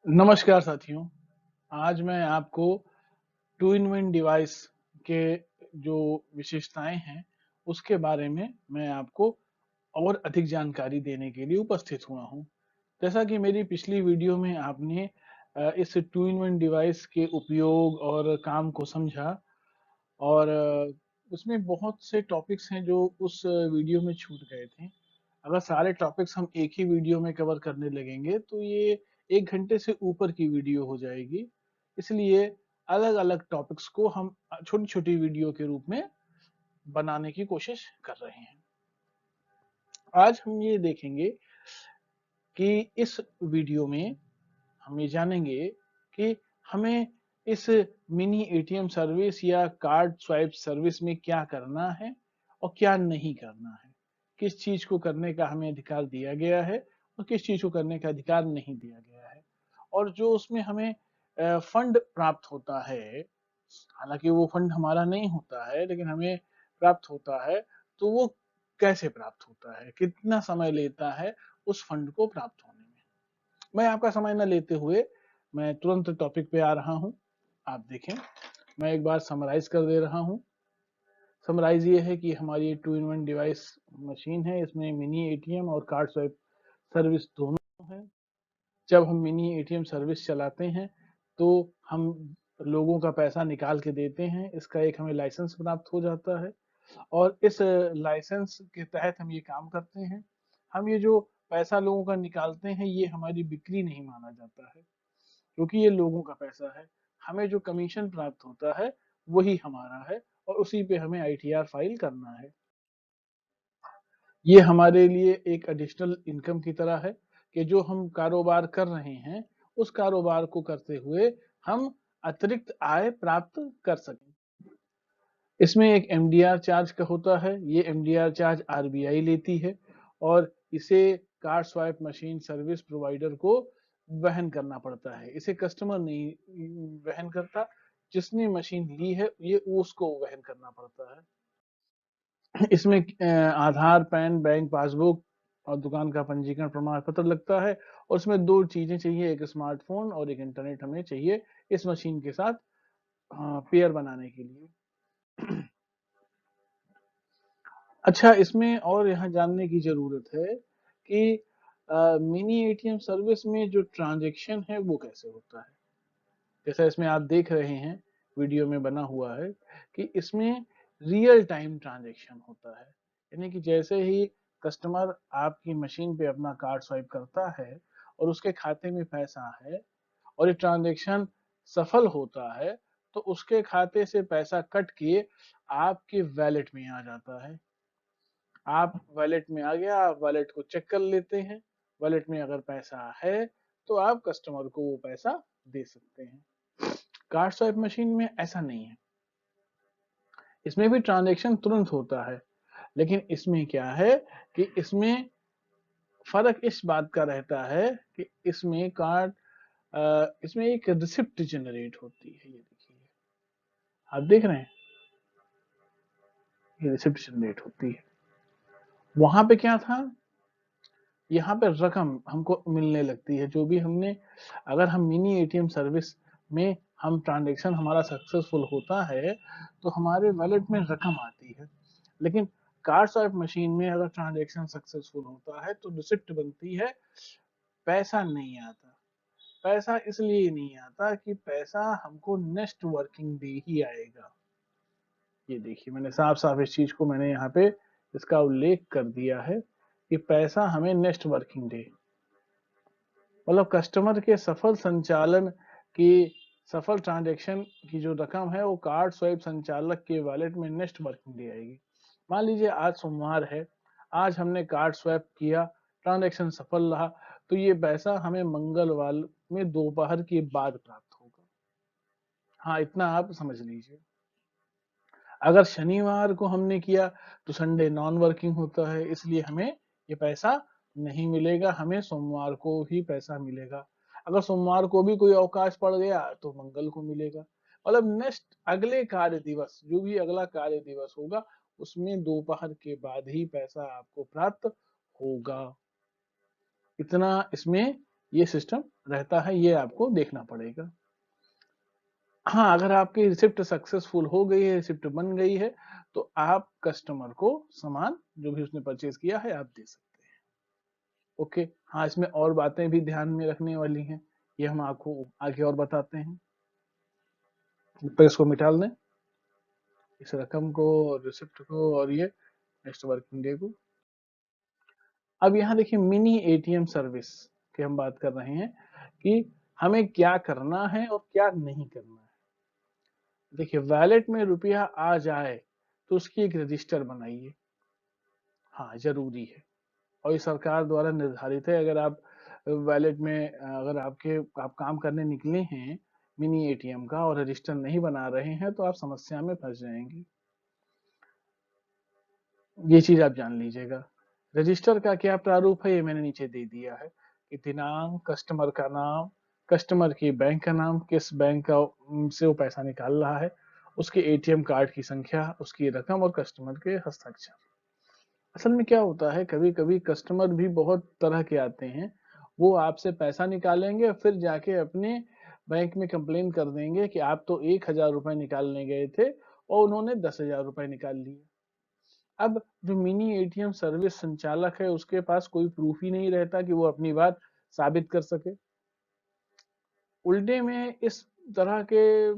नमस्कार साथियों। आज मैं आपको टू इन वन डिवाइस के जो विशेषताएं हैं उसके बारे में मैं आपको और अधिक जानकारी देने के लिए उपस्थित हुआ हूं। जैसा कि मेरी पिछली वीडियो में आपने इस टू इन वन डिवाइस के उपयोग और काम को समझा और उसमें बहुत से टॉपिक्स हैं जो उस वीडियो में छूट गए थे। अगर सारे टॉपिक्स हम एक ही वीडियो में कवर करने लगेंगे तो ये 1 घंटे से ऊपर की वीडियो हो जाएगी। इसलिए अलग अलग टॉपिक्स को हम छोटी छोटी वीडियो के रूप में बनाने की कोशिश कर रहे हैं। आज हम ये देखेंगे कि इस वीडियो में हम ये जानेंगे कि हमें इस मिनी एटीएम सर्विस या कार्ड स्वाइप सर्विस में क्या करना है और क्या नहीं करना है, किस चीज को करने का हमें अधिकार दिया गया है और किस चीज को करने का अधिकार नहीं दिया गया है, और जो उसमें हमें फंड प्राप्त होता है, हालांकि वो फंड हमारा नहीं होता है लेकिन हमें प्राप्त होता है, तो वो कैसे प्राप्त होता है, कितना समय लेता है उस फंड को प्राप्त होने में। मैं आपका समय न लेते हुए मैं तुरंत टॉपिक पे आ रहा हूं। आप देखें, मैं एक बार समराइज कर दे रहा हूं। समराइज ये है कि हमारी two in one device machine है, इसमें मिनी एटीएम और कार्ड स्वाइप सर्विस दोनों है। जब हम मिनी एटीएम सर्विस चलाते हैं तो हम लोगों का पैसा निकाल के देते हैं, इसका एक हमें लाइसेंस प्राप्त हो जाता है और इस लाइसेंस के तहत हम ये काम करते हैं। हम ये जो पैसा लोगों का निकालते हैं ये हमारी बिक्री नहीं माना जाता है, क्योंकि ये लोगों का पैसा है। हमें जो कमीशन प्राप्त होता है वही हमारा है और उसी पे हमें आईटीआर फाइल करना है। ये हमारे लिए एक एडिशनल इनकम की तरह है कि जो हम कारोबार कर रहे हैं उस कारोबार को करते हुए हम अतिरिक्त आय प्राप्त कर सकें। इसमें एक एमडीआर चार्ज का होता है, ये एमडीआर चार्ज आरबीआई लेती है और इसे card swipe machine service provider को वहन करना पड़ता है। इसे कस्टमर नहीं वहन करता, जिसने मशीन ली है ये उसको वहन करना पड़ता है। इसमें आधार, पैन, बैंक पासबुक और दुकान का पंजीकरण प्रमाण पत्र लगता है और उसमें दो चीजें चाहिए, एक स्मार्टफोन और एक इंटरनेट हमें चाहिए इस मशीन के साथ पेयर बनाने के लिए। अच्छा, इसमें और यहाँ जानने की जरूरत है कि मिनी एटीएम सर्विस में जो ट्रांजैक्शन है वो कैसे होता है। जैसा इसमें आप देख रहे हैं, वीडियो में बना हुआ है कि इसमें रियल टाइम ट्रांजैक्शन होता है, यानी कि जैसे ही कस्टमर आपकी मशीन पे अपना कार्ड स्वाइप करता है और उसके खाते में पैसा है और ये ट्रांजैक्शन सफल होता है तो उसके खाते से पैसा कट के आपके वैलेट में आ जाता है। आप वॉलेट में आ गया, आप वॉलेट को चेक कर लेते हैं, वॉलेट में अगर पैसा है तो आप कस्टमर को वो पैसा दे सकते हैं। कार्ड स्वाइप मशीन में ऐसा नहीं है, इसमें भी ट्रांजैक्शन तुरंत होता है, लेकिन इसमें क्या है कि इसमें फर्क इस बात का रहता है कि इसमें इसमें एक रिसिप्ट जनरेट होती है। ये देखिए, आप देख रहे हैं, ये रिसिप्ट जनरेट होती है। वहां पे क्या था, यहाँ पे रकम हमको मिलने लगती है जो भी हमने, अगर हम मिनी एटीएम सर्विस में हम ट्रांजैक्शन हमारा सक्सेसफुल होता है तो हमारे वॉलेट में रकम आती है, लेकिन कार्ड स्वाइप मशीन में अगर ट्रांजैक्शन सक्सेसफुल होता है तो रिसिप्ट बनती है, पैसा नहीं आता। पैसा इसलिए नहीं आता कि पैसा हमको नेक्स्ट वर्किंग डे ही आएगा। ये देखिए, मैंने साफ साफ इस चीज को मैंने यहाँ पे इसका उल्लेख कर दिया है कि पैसा हमें नेक्स्ट वर्किंग डे, मतलब कस्टमर के सफल संचालन की, सफल ट्रांजैक्शन की जो रकम है वो कार्ड स्वाइप संचालक के वॉलेट में नेक्स्ट वर्किंग डे आएगी। मान लीजिए आज सोमवार है, आज हमने कार्ड स्वैप किया, ट्रांजैक्शन सफल रहा, तो ये पैसा हमें मंगलवार में दोपहर के बाद प्राप्त होगा। हाँ, इतना आप समझ लीजिए। अगर शनिवार को हमने किया तो संडे नॉन वर्किंग होता है, इसलिए हमें ये पैसा नहीं मिलेगा, हमें सोमवार को ही पैसा मिलेगा। अगर सोमवार को भी कोई अवकाश पड़ गया तो मंगल को मिलेगा। मतलब नेक्स्ट अगले कार्य दिवस, जो भी अगला कार्य दिवस होगा उसमें दोपहर के बाद ही पैसा आपको प्राप्त होगा। इतना इसमें ये सिस्टम रहता है, ये आपको देखना पड़ेगा। हाँ, अगर आपकी रिसिप्ट सक्सेसफुल हो गई है, रिसिप्ट बन गई है, तो आप कस्टमर को सामान जो भी उसने परचेज किया है आप दे सकते हैं। ओके, हाँ, इसमें और बातें भी ध्यान में रखने वाली हैं, ये हम आपको आगे और बताते हैं। तो इसको मिटा दें, इस रकम को और रिसिप्ट को और ये नेक्स्ट वर्किंग डे को। अब यहाँ देखिए मिनी एटीएम सर्विस की हम बात कर रहे हैं कि हमें क्या करना है और क्या नहीं करना है। देखिए वैलेट में रुपया आ जाए तो उसकी एक रजिस्टर बनाइए, हाँ जरूरी है, और ये सरकार द्वारा निर्धारित है। अगर आप वैलेट में अगर आप काम करने निकले हैं मिनी एटीएम का और रजिस्टर नहीं बना रहे हैं तो आप समस्या में फंस जाएंगे, ये चीज आप जान लीजिएगा। रजिस्टर का क्या प्रारूप है ये मैंने नीचे दे दिया है कि दिनांक, कस्टमर का नाम, कस्टमर की बैंक का नाम, किस बैंक का से वो पैसा निकाल रहा है, उसके एटीएम कार्ड की संख्या, उसकी रकम और कस्टमर के हस्ताक्षर। असल में क्या होता है कभी कभी कस्टमर भी बहुत तरह के आते हैं, वो आपसे पैसा निकालेंगे फिर जाके अपने बैंक में कंप्लेन कर देंगे कि आप तो 1,000 रुपए निकालने गए थे और उन्होंने 10,000 रुपए निकाल लिए। अब जो मिनी एटीएम सर्विस संचालक है उसके पास कोई प्रूफ ही नहीं रहता कि वो अपनी बात साबित कर सके। उल्टे में इस तरह के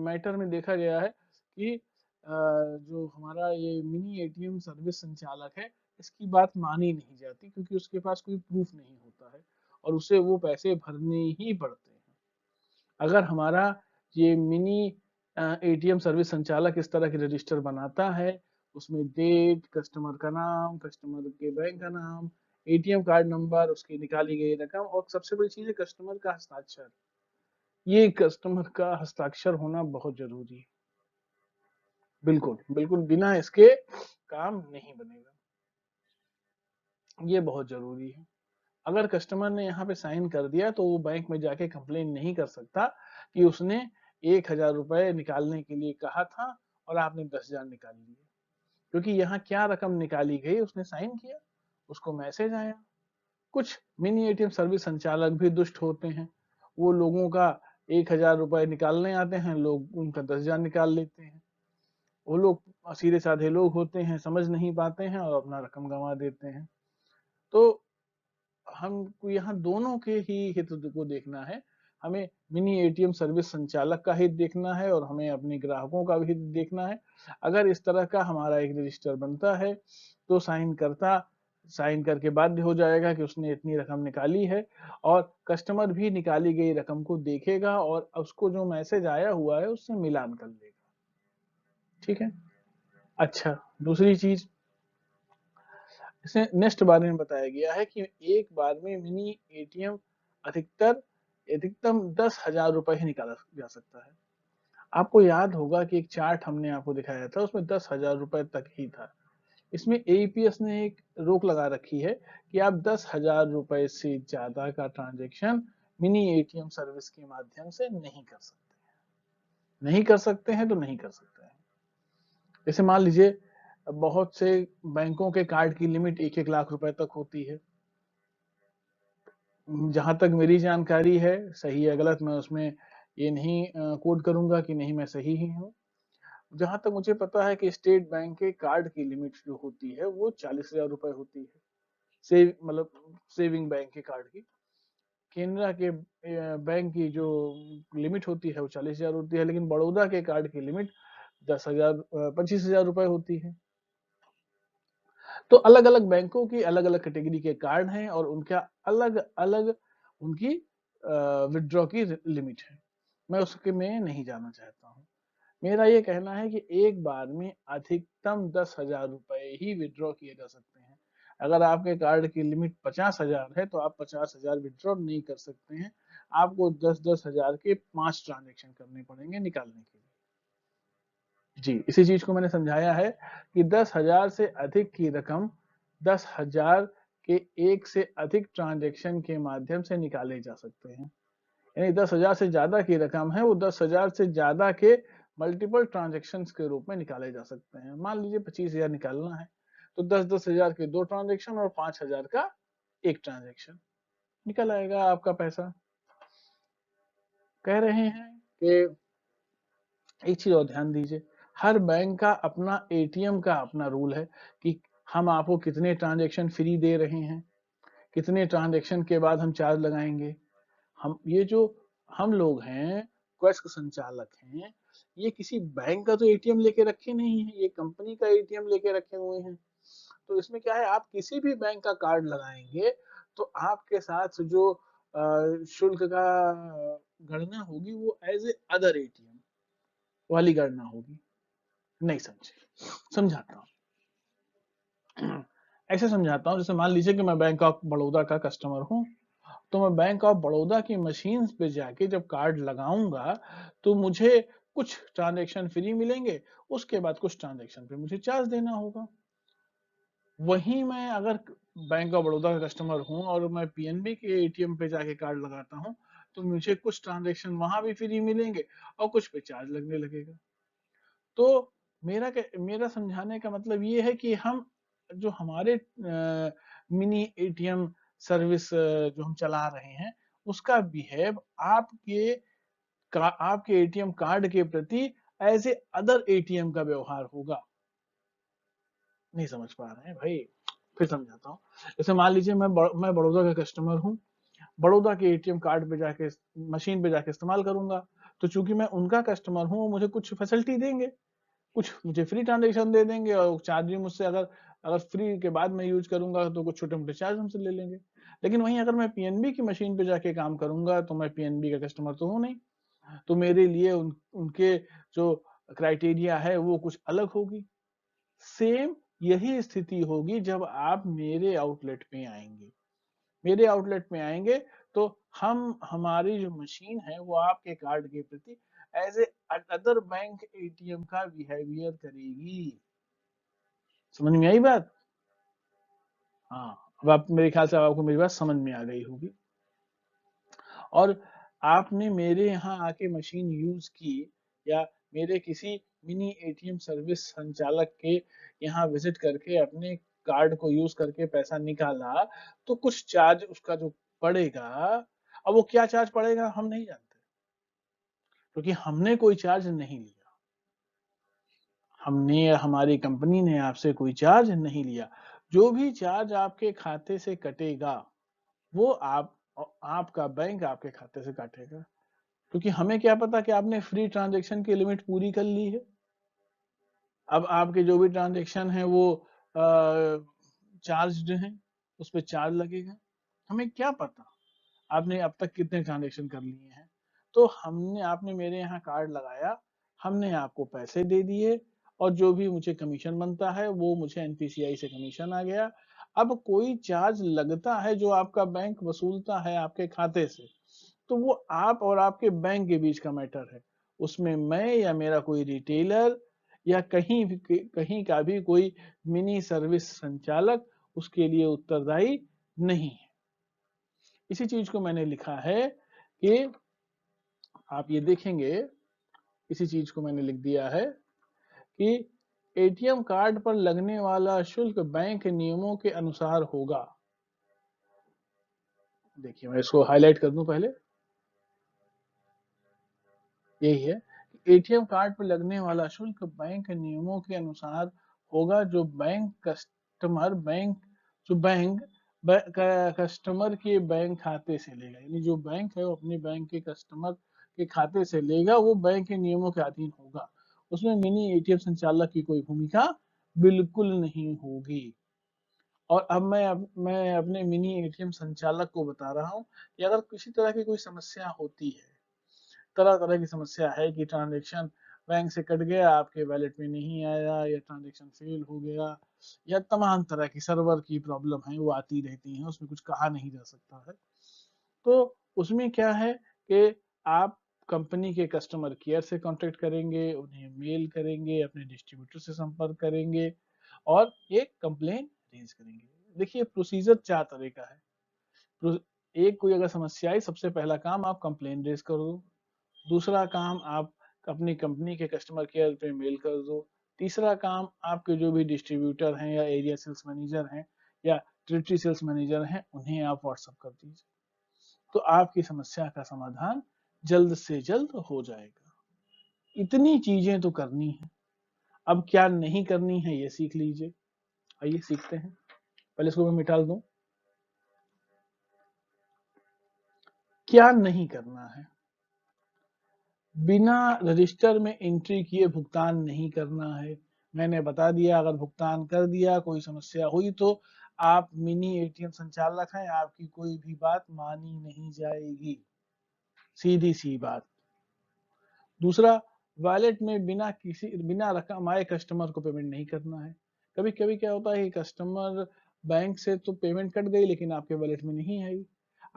मैटर में देखा गया है कि जो हमारा ये मिनी एटीएम सर्विस संचालक है इसकी बात मानी नहीं जाती क्योंकि उसके पास कोई प्रूफ नहीं होता है और उसे वो पैसे भरने ही पड़ते हैं। अगर हमारा ये मिनी एटीएम सर्विस संचालक इस तरह के रजिस्टर बनाता है, उसमें डेट, कस्टमर का नाम, कस्टमर के बैंक का नाम, एटीएम कार्ड नंबर, उसकी निकाली गई रकम और सबसे बड़ी चीज है कस्टमर का हस्ताक्षर। ये कस्टमर का हस्ताक्षर होना बहुत जरूरी है। बिल्कुल बिल्कुल, बिना इसके काम नहीं बनेगा, ये बहुत जरूरी है। अगर कस्टमर ने यहाँ पे साइन कर दिया तो वो बैंक में जाके कंप्लेन नहीं कर सकता कि उसने 1,000 रुपए निकालने के लिए कहा था और आपने 10,000 निकाल लिए, क्योंकि यहाँ क्या रकम निकाली गई उसने साइन किया, उसको मैसेज आया। कुछ मिनी एटीएम सर्विस संचालक भी दुष्ट होते हैं, वो लोगों का 1,000 रुपए निकालने आते हैं, लोग उनका 10,000 निकाल लेते हैं। वो लोग सीधे साधे लोग होते हैं, समझ नहीं पाते हैं और अपना रकम गंवा देते हैं। तो हमको यहाँ दोनों के ही हित को देखना है, हमें मिनी एटीएम सर्विस संचालक का हित देखना है और हमें अपने ग्राहकों का भी हित देखना है। अगर इस तरह का हमारा एक रजिस्टर बनता है तो साइन करके बाध्य हो जाएगा कि उसने इतनी रकम निकाली है और कस्टमर भी निकाली गई रकम को देखेगा और उसको जो मैसेज आया हुआ है उससे मिलान कर लेगा। ठीक है। अच्छा, दूसरी चीज इसमें नेक्स्ट बारे में बताया गया है कि एक बार में मिनी एटीएम अधिकतर अधिकतम 10,000 रुपए ही निकाला जा सकता है। आपको याद होगा कि एक चार्ट हमने आपको दिखाया था उसमें 10,000 रुपए तक ही था। इसमें एईपीएस ने एक रोक लगा रखी है कि आप 10,000 रुपए से ज्यादा का ट्रांजेक्शन मिनी एटीएम सर्विस के माध्यम से नहीं कर सकते हैं। नहीं कर सकते हैं तो नहीं कर सकते हैं। जैसे मान लीजिए बहुत से बैंकों के कार्ड की लिमिट 1-1 लाख रुपए तक होती है। जहां तक मेरी जानकारी है, सही या गलत मैं उसमें ये नहीं कोट करूंगा कि नहीं मैं सही ही हूँ। जहां तक मुझे पता है कि स्टेट बैंक के कार्ड की लिमिट जो होती है वो 40,000 रुपए होती है, मतलब सेविंग बैंक के कार्ड की। केनरा के बैंक की जो लिमिट होती है वो 40,000 होती है, लेकिन बड़ौदा के कार्ड की लिमिट 10,000 25,000 रुपए होती है। तो अलग अलग बैंकों की अलग अलग कैटेगरी के कार्ड हैं और उनका अलग अलग उनकी विड्रॉ की लिमिट है। मैं उसके में नहीं जाना चाहता हूँ। मेरा ये कहना है कि एक बार में अधिकतम 10,000 रुपए ही विड्रॉ किए जा सकते हैं। अगर आपके कार्ड की लिमिट 50,000 है तो आप 50,000 विड्रॉ नहीं कर सकते हैं। आपको 10-10 हजार के 5 ट्रांजेक्शन करने पड़ेंगे निकालने के लिए। जी, इसी चीज को मैंने समझाया है कि 10,000 से अधिक की रकम 10,000 के एक से अधिक ट्रांजैक्शन के माध्यम से निकाले जा सकते हैं। यानी 10,000 से ज्यादा की रकम है वो 10,000 से ज्यादा के मल्टीपल ट्रांजेक्शन के रूप में निकाले जा सकते हैं। मान लीजिए 25,000 निकालना है तो 10-10 हजार के 2 ट्रांजेक्शन और 5,000 का एक ट्रांजेक्शन। निकल आएगा आपका पैसा। कह रहे हैं कि एक चीज और ध्यान दीजिए, हर बैंक का अपना एटीएम का अपना रूल है कि हम आपको कितने ट्रांजैक्शन फ्री दे रहे हैं, कितने ट्रांजैक्शन के बाद हम चार्ज लगाएंगे। हम ये जो हम लोग हैं, क्वेस्क संचालक हैं, ये किसी बैंक का तो एटीएम लेके रखे नहीं है, ये कंपनी का एटीएम लेके रखे हुए हैं। तो इसमें क्या है, आप किसी भी बैंक का कार्ड लगाएंगे तो आपके साथ जो शुल्क का गणना होगी वो एज ए अदर एटीएम वाली गणना होगी। नहीं समझे, समझाता हूँ। ऐसे समझाता हूँ, जैसे मान लीजिए कि मैं बैंक ऑफ बड़ौदा का कस्टमर हूँ, तो मैं बैंक ऑफ बड़ौदा की मशीन पे जाके जब कार्ड लगाऊंगा तो मुझे कुछ ट्रांजैक्शन फ्री मिलेंगे, उसके बाद कुछ ट्रांजैक्शन पे मुझे चार्ज देना होगा। वहीं मैं अगर बैंक ऑफ बड़ौदा का कस्टमर हूं और मैं पीएनबी के एटीएम पे जाके कार्ड लगाता हूं तो मुझे कुछ ट्रांजैक्शन वहां भी फ्री मिलेंगे और कुछ पे चार्ज लगने लगेगा। तो मेरा समझाने का मतलब ये है कि हम जो हमारे मिनी एटीएम सर्विस जो हम चला रहे हैं उसका बिहेव आपके एटीएम कार्ड के प्रति एज ए अदर एटीएम का व्यवहार होगा। नहीं समझ पा रहे हैं भाई, फिर समझाता हूँ। जैसे मान लीजिए मैं बड़ौदा का कस्टमर हूँ, बड़ौदा के एटीएम कार्ड पे जाके मशीन पे जाके इस्तेमाल करूंगा, तो चूंकि मैं उनका कस्टमर हूँ वो मुझे कुछ फैसिलिटी देंगे, कुछ मुझे फ्री ट्रांजेक्शन दे देंगे और चार्ज भी मुझसे अगर अगर फ्री के बाद मैं यूज करूंगा तो कुछ छोटे मोटे चार्ज हमसे ले लेंगे। लेकिन वहीं अगर मैं पीएनबी की मशीन पे जाके काम करूंगा तो मैं पीएनबी का कस्टमर तो हूँ नहीं, तो मेरे लिए उनके जो क्राइटेरिया है वो कुछ अलग होगी। सेम यही स्थिति होगी जब आप मेरे आउटलेट पे आएंगे। मेरे आउटलेट में आएंगे तो हमारी जो मशीन है वो आपके कार्ड के प्रति as a other bank ATM का बिहेवियर करेगी। समझ में आई बात? हाँ, अब आप मेरे ख्याल से आपको मेरी बात समझ में आ गई होगी। और आपने मेरे यहाँ आके मशीन यूज की या मेरे किसी मिनी एटीएम सर्विस संचालक के यहाँ विजिट करके अपने कार्ड को यूज करके पैसा निकाला, तो कुछ चार्ज उसका जो पड़ेगा, अब वो क्या चार्ज पड़ेगा हम नहीं जानते, क्योंकि हमने कोई चार्ज नहीं लिया, हमने हमारी कंपनी ने आपसे कोई चार्ज नहीं लिया। जो भी चार्ज आपके खाते से कटेगा वो आपका बैंक आपके खाते से काटेगा, क्योंकि हमें क्या पता कि आपने फ्री ट्रांजैक्शन की लिमिट पूरी कर ली है। अब आपके जो भी ट्रांजैक्शन है वो चार्ज हैं, उस पर चार्ज लगेगा। हमें क्या पता आपने अब तक कितने ट्रांजैक्शन कर लिए हैं। तो आपने मेरे यहाँ कार्ड लगाया, हमने आपको पैसे दे दिए और जो भी मुझे कमीशन बनता है वो मुझे एनपीसीआई से कमीशन आ गया। अब कोई चार्ज लगता है जो आपका बैंक वसूलता है आपके खाते से, तो वो आप और आपके बैंक के बीच का मैटर है। उसमें मैं या मेरा कोई रिटेलर या कहीं का भी कोई मिनी सर्विस संचालक उसके लिए उत्तरदायी नहीं है। इसी चीज को मैंने लिखा है कि आप ये देखेंगे, इसी चीज को मैंने लिख दिया है कि एटीएम कार्ड पर लगने वाला शुल्क बैंक नियमों के अनुसार होगा। देखिए मैं इसको हाईलाइट कर दूं पहले, यही है कि एटीएम कार्ड पर लगने वाला शुल्क बैंक नियमों के अनुसार होगा, जो बैंक कस्टमर के बैंक खाते से लेगा, यानी जो बैंक है वो अपने बैंक के कस्टमर के खाते से लेगा वो बैंक के नियमों के अधीन होगा। उसमें मिनी एटीएम संचालक की कोई भूमिका बिल्कुल नहीं होगी। और अब मैं अपने मिनी एटीएम संचालक को बता रहा हूँ कि अगर किसी तरह की कोई समस्या होती है, तरह तरह की समस्या है कि ट्रांजेक्शन बैंक से कट गया, आपके वैलेट में नहीं आया, या ट्रांजेक्शन फेल हो गया, या तमाम तरह की सर्वर की प्रॉब्लम है वो आती रहती है, उसमें कुछ कहा नहीं जा सकता है। तो उसमें क्या है कि आप कंपनी के कस्टमर केयर से कांटेक्ट करेंगे, उन्हें मेल करेंगे, अपने डिस्ट्रीब्यूटर से संपर्क करेंगे और एक कंप्लेन रेज करेंगे। देखिए प्रोसीजर 4 तरह का है। एक कोई अगर समस्या आई, सबसे पहला काम आप कंप्लेन रेज करो, दूसरा काम आप अपनी कंपनी के कस्टमर केयर पे मेल कर दो, तीसरा काम आपके जो भी डिस्ट्रीब्यूटर हैं या एरिया सेल्स मैनेजर हैं या टेरिटरी सेल्स मैनेजर हैं उन्हें आप व्हाट्सअप कर दीजिए। तो आपकी समस्या का समाधान जल्द से जल्द हो जाएगा। इतनी चीजें तो करनी है, अब क्या नहीं करनी है ये सीख लीजिए। आइए सीखते हैं। पहले इसको मैं मिटा दूं। क्या नहीं करना है? बिना रजिस्टर में एंट्री किए भुगतान नहीं करना है। मैंने बता दिया, अगर भुगतान कर दिया, कोई समस्या हुई तो आप मिनी एटीएम संचालक हैं, आपकी कोई भी बात मानी नहीं जाएगी, सीधी सी बात। दूसरा, वॉलेट में बिना रकम आए कस्टमर को पेमेंट नहीं करना है। कभी कभी क्या होता है कि कस्टमर बैंक से तो पेमेंट कट गई लेकिन आपके वॉलेट में नहीं आई।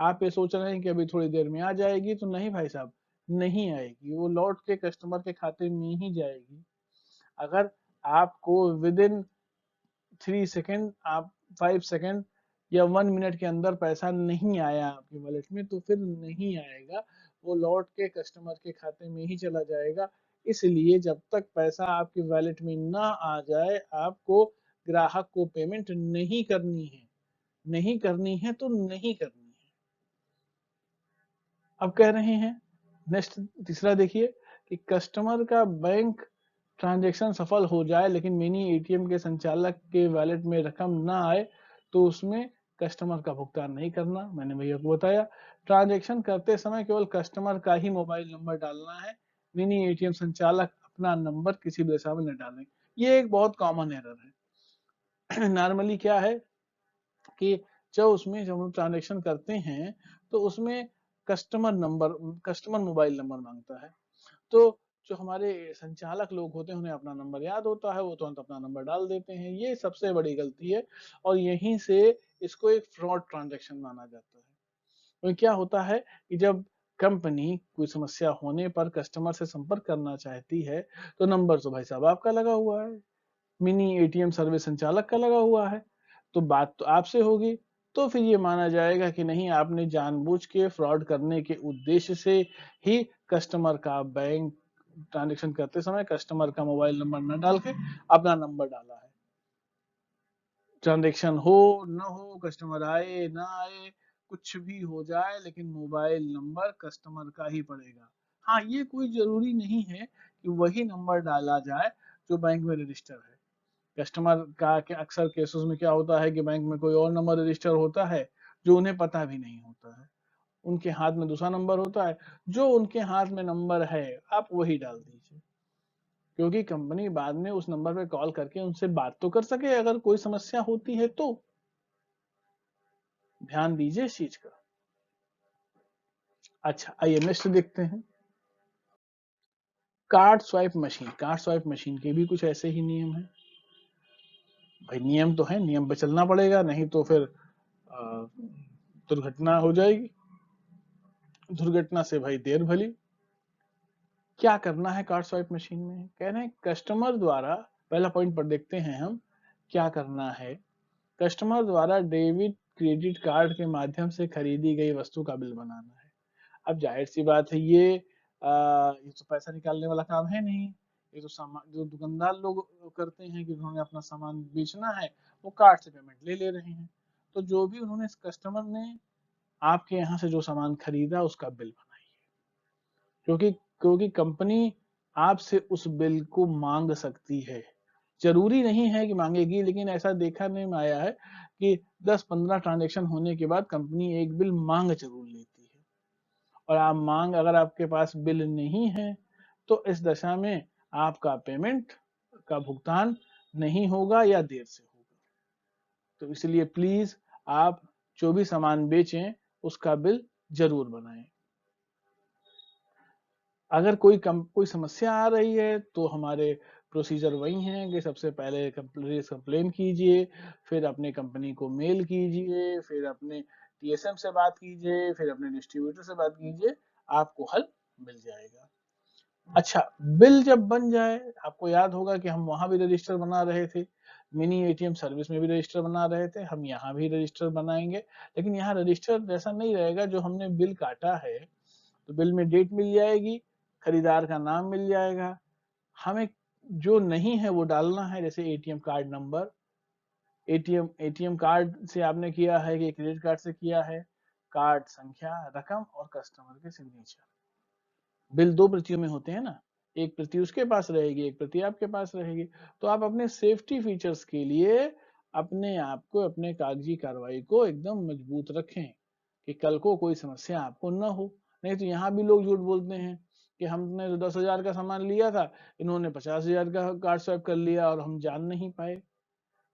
आप ये सोच रहे हैं कि अभी थोड़ी देर में आ जाएगी, तो नहीं भाई साहब, नहीं आएगी, वो लौट के कस्टमर के खाते में ही जाएगी। अगर आपको विद इन 3 सेकेंड, आप 5 सेकेंड या 1 मिनट के अंदर पैसा नहीं आया आपके वॉलेट में, तो फिर नहीं आएगा, वो लौट के कस्टमर के खाते में ही चला जाएगा। इसलिए जब तक पैसा आपके वॉलेट में ना आ जाए, आपको ग्राहक को पेमेंट नहीं करनी है। नहीं करनी है तो नहीं करनी है। अब कह रहे हैं नेक्स्ट, तीसरा देखिए कि कस्टमर का बैंक ट्रांजैक्शन सफल हो जाए लेकिन मिनी एटीएम के संचालक के वॉलेट में रकम ना आए, तो उसमें कस्टमर का भुगतान नहीं करना। मैंने भैया को बताया, ट्रांजैक्शन करते समय केवल कस्टमर का ही मोबाइल नंबर डालना है, मिनी एटीएम संचालक अपना नंबर किसी भी दशा में न डालें। ये एक बहुत कॉमन एरर है। नॉर्मली क्या है कि जब हम ट्रांजेक्शन करते हैं तो उसमें कस्टमर मोबाइल नंबर मांगता है। तो जो हमारे संचालक लोग होते हैं, उन्हें अपना नंबर याद होता है, वो तुरंत अपना नंबर डाल देते हैं। ये सबसे बड़ी गलती है और यहीं से इसको एक फ्रॉड ट्रांजैक्शन माना जाता है। तो क्या होता है कि जब कंपनी कोई समस्या होने पर कस्टमर से संपर्क करना चाहती है, तो नंबर तो भाई साहब आपका लगा हुआ है, मिनी एटीएम सर्विस संचालक का लगा हुआ है, तो बात तो आपसे होगी। तो फिर ये माना जाएगा कि नहीं, आपने जानबूझ के फ्रॉड करने के उद्देश्य से ही कस्टमर का बैंक ट्रांजेक्शन करते समय कस्टमर का मोबाइल नंबर न डाल के अपना नंबर डाला है। ट्रांजेक्शन हो न हो, कस्टमर आए ना आए, कुछ भी हो जाए, लेकिन मोबाइल नंबर कस्टमर का ही पड़ेगा। हाँ, ये कोई जरूरी नहीं है कि वही नंबर डाला जाए जो बैंक में रजिस्टर है। कस्टमर का के अक्सर केसेस में क्या होता है कि बैंक में कोई और नंबर रजिस्टर होता है जो उन्हें पता भी नहीं होता है, उनके हाथ में दूसरा नंबर होता है, जो उनके हाथ में नंबर है आप वही डाल दीजिए, क्योंकि कंपनी बाद में उस नंबर पे कॉल करके उनसे बात तो कर सके अगर कोई समस्या होती है तो। ध्यान दीजिए इस चीज का। अच्छा, आइए नेक्स्ट देखते हैं। कार्ड स्वाइप मशीन के भी कुछ ऐसे ही नियम है। भाई नियम तो है, नियम पे चलना पड़ेगा, नहीं तो फिर दुर्घटना हो जाएगी। दुर्घटना से भाई देर भली। क्या करना है कार्ड स्वाइप मशीन में? कह रहे हैं कस्टमर द्वारा, पहला पॉइंट पर देखते हैं हम क्या करना है। कस्टमर द्वारा डेबिट क्रेडिट कार्ड के माध्यम से खरीदी गई वस्तु का बिल बनाना है। अब जाहिर सी बात है, ये तो पैसा निकालने वाला काम है नहीं। ये तो सामान जो दुकानदार लोग करते हैं कि उन्होंने अपना सामान बेचना है, वो कार्ड से पेमेंट ले रहे हैं। तो जो भी उन्होंने कस्टमर ने आपके यहाँ से जो सामान खरीदा उसका बिल बनाइए, क्योंकि क्योंकि कंपनी आपसे उस बिल को मांग सकती है। जरूरी नहीं है कि मांगेगी, लेकिन ऐसा देखने में आया है कि 10-15 ट्रांजेक्शन होने के बाद कंपनी एक बिल मांग जरूर लेती है। और आप मांग अगर आपके पास बिल नहीं है, तो इस दशा में आपका पेमेंट का भुगतान नहीं होगा या देर से होगा। तो इसलिए प्लीज आप जो भी सामान बेचें उसका बिल जरूर बनाएं। अगर कोई समस्या आ रही है तो हमारे प्रोसीजर वही हैं कि सबसे पहले कंप्लेन कीजिए, फिर अपने कंपनी को मेल कीजिए, फिर अपने टीएसएम से बात कीजिए, फिर अपने डिस्ट्रीब्यूटर से बात कीजिए, आपको हल मिल जाएगा। अच्छा, बिल जब बन जाए, आपको याद होगा कि हम वहां भी रजिस्टर बना रहे थे, मिनी एटीएम सर्विस में भी रजिस्टर बना रहे थे, हम यहाँ भी रजिस्टर बनाएंगे। लेकिन यहाँ रजिस्टर जैसा नहीं रहेगा, जो हमने बिल काटा है तो बिल में डेट मिल जाएगी, खरीदार का नाम मिल जाएगा, हमें जो नहीं है वो डालना है, जैसे ATM card number. ATM card से आपने किया है कि क्रेडिट कार्ड से किया है, कार्ड संख्या, रकम और कस्टमर के सिग्नेचर। बिल 2 प्रतियों में होते हैं ना, एक प्रति उसके पास रहेगी, एक प्रति आपके पास रहेगी। तो आप अपने सेफ्टी फीचर्स के लिए अपने आप को, अपने कागजी कार्रवाई को एकदम मजबूत रखें कि कल को कोई समस्या आपको न हो। नहीं तो यहाँ भी लोग झूठ बोलते हैं कि हमने 10,000 का सामान लिया था, इन्होंने 50,000 का कार्ड स्वैप कर लिया और हम जान नहीं पाए।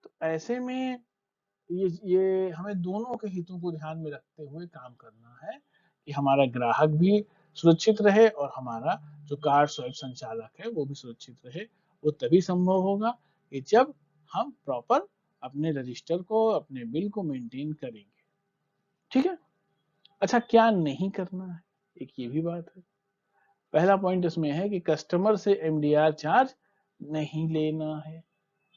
तो ऐसे में ये हमें दोनों के हितों को ध्यान में रखते हुए काम करना है कि हमारा ग्राहक भी सुरक्षित रहे और हमारा जो कार्ड स्वैप संचालक है वो भी सुरक्षित रहे। वो तभी संभव होगा कि जब हम प्रॉपर अपने रजिस्टर को, अपने बिल को मेंटेन करेंगे। ठीक है। अच्छा, क्या नहीं करना है, एक ये भी बात है। पहला पॉइंट इसमें है कि कस्टमर से एमडीआर चार्ज नहीं लेना है।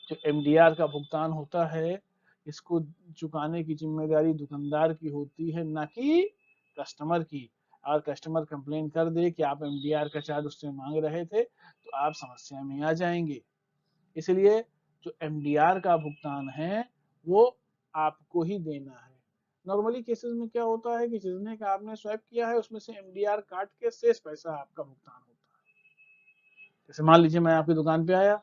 जो एमडीआर का भुगतान होता है, इसको चुकाने की जिम्मेदारी दुकानदार की होती है, ना कि कस्टमर की। और कस्टमर कंप्लेन कर दे कि आप एमडीआर का चार्ज उससे मांग रहे थे, तो आप समस्या में आ जाएंगे। इसलिए जो एमडीआर का भुगतान है वो आपको ही देना है। नॉर्मली केसेस में क्या होता है कि जितने का आपने स्वैप किया है उसमें से एमडीआर काट के शेष पैसा आपका भुगतान होता है। जैसे मान लीजिए मैं आपकी दुकान पे आया,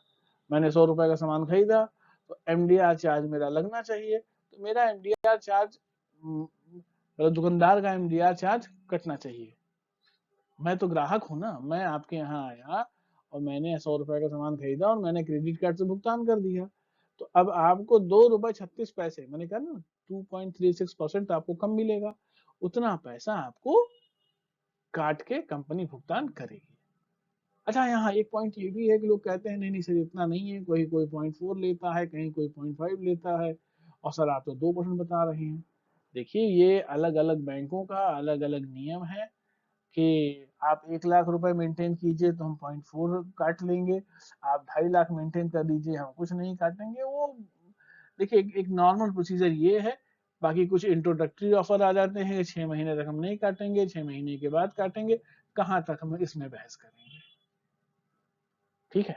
मैंने 100 रुपए का सामान खरीदा, तो एमडीआर चार्ज मेरा लगना चाहिए। तो मेरा एमडीआर चार्ज, दुकानदार का एमडीआर चार्ज कटना चाहिए। मैं तो ग्राहक हूं ना, मैं आपके यहाँ आया और मैंने 100 रुपए का सामान खरीदा और मैंने क्रेडिट कार्ड से भुगतान कर दिया। तो अब आपको 2 रुपए 36 पैसे, मैंने कहा ना 2.36% आपको कम मिलेगा। उतना पैसा आपको काट के कंपनी भुगतान करेगी। अच्छा, यहाँ एक पॉइंट ये भी है कि लोग कहते हैं नहीं नहीं सर इतना नहीं है, कोई कोई 0.4 लेता है, कहीं कोई 0.5 लेता है, और सर आप तो 2% बता रहे हैं। देखिए, ये अलग अलग बैंकों का अलग अलग नियम है कि आप 1 लाख रुपए मेंटेन कीजिए तो हम 0.4 काट लेंगे, आप 2.5 लाख मेंटेन कर लीजिए हम कुछ नहीं काटेंगे। वो देखिए, एक नॉर्मल प्रोसीजर ये है। बाकी कुछ इंट्रोडक्टरी ऑफर आ जाते हैं, 6 महीने तक हम नहीं काटेंगे, 6 महीने के बाद काटेंगे। कहाँ तक हम इसमें बहस करेंगे। ठीक है,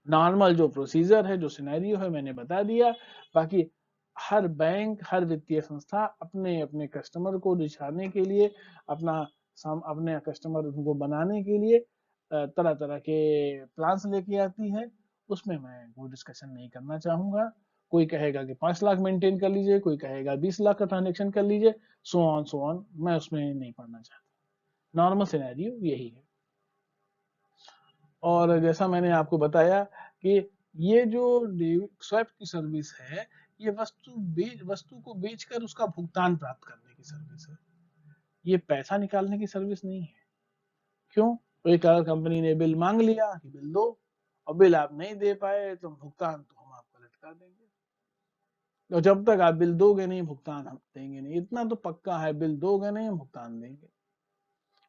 नॉर्मल जो प्रोसीजर है, जो सिनेरियो है, मैंने बता दिया। बाकी हर बैंक, हर वित्तीय संस्था अपने अपने कस्टमर को रिझाने के लिए, अपना अपने कस्टमर को बनाने के लिए तरह तरह के प्लान्स लेके आती है। उसमें मैं वो डिस्कशन नहीं करना चाहूंगा। कोई कहेगा कि 5 लाख मेंटेन कर लीजिए, कोई कहेगा 20 लाख का ट्रांजेक्शन कर लीजिए, सो ऑन, मैं उसमें नहीं पढ़ना चाहता। नॉर्मल सिनेरियो यही है। और जैसा मैंने आपको बताया कि ये जो स्वैप की सर्विस है, ये वस्तु को बेचकर उसका भुगतान प्राप्त करने की सर्विस है। ये पैसा निकालने की सर्विस नहीं है। क्यों? तो एक अगर कंपनी ने बिल मांग लिया कि बिल दो, और बिल आप नहीं दे पाए तो भुगतान तो हम आपको लटका देंगे। तो जब तक आप बिल दोगे नहीं, भुगतान हम देंगे नहीं। इतना तो पक्का है, बिल दोगे नहीं हम भुगतान देंगे।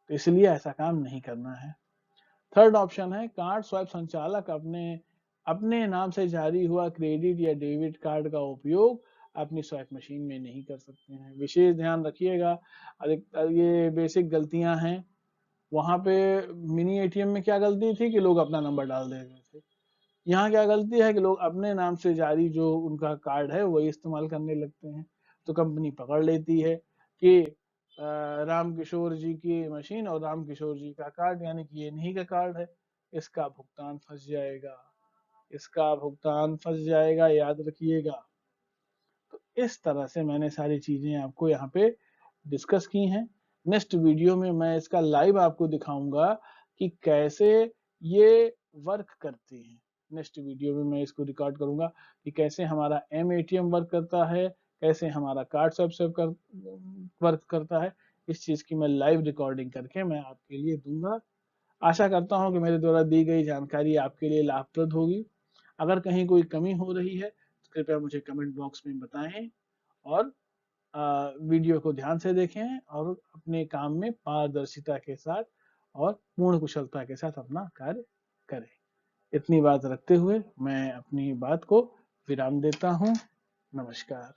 तो इसलिए ऐसा काम नहीं करना है। थर्ड ऑप्शन है, कार्ड स्वैप संचालक अपने अपने नाम से जारी हुआ क्रेडिट या डेबिट कार्ड का उपयोग अपनी स्वैप मशीन में नहीं कर सकते हैं। विशेष ध्यान रखिएगा, अधिकतर ये बेसिक गलतियां हैं। वहां पे मिनी एटीएम में क्या गलती थी कि लोग अपना नंबर डाल दे रहे थे। यहाँ क्या गलती है कि लोग अपने नाम से जारी जो उनका कार्ड है वही इस्तेमाल करने लगते हैं। तो कंपनी पकड़ लेती है कि राम किशोर जी की मशीन और राम किशोर जी का कार्ड, यानी कि ये नहीं का कार्ड है, इसका भुगतान फंस जाएगा, इसका भुगतान फंस जाएगा, याद रखिएगा। तो इस तरह से मैंने सारी चीजें आपको यहाँ पे डिस्कस की हैं। नेक्स्ट वीडियो में मैं इसका लाइव आपको दिखाऊंगा कि कैसे ये वर्क करती हैं। नेक्स्ट वीडियो में मैं इसको रिकॉर्ड करूंगा कि कैसे हमारा एम एटीएम वर्क करता है, कैसे हमारा कार्ड स्वैप कर वर्क करता है। इस चीज की मैं लाइव रिकॉर्डिंग करके मैं आपके लिए दूंगा। आशा करता हूं कि मेरे द्वारा दी गई जानकारी आपके लिए लाभप्रद होगी। अगर कहीं कोई कमी हो रही है तो कृपया मुझे कमेंट बॉक्स में बताएं, और वीडियो को ध्यान से देखें और अपने काम में पारदर्शिता के साथ और पूर्ण कुशलता के साथ अपना कार्य करें। इतनी बात रखते हुए मैं अपनी बात को विराम देता हूं। नमस्कार।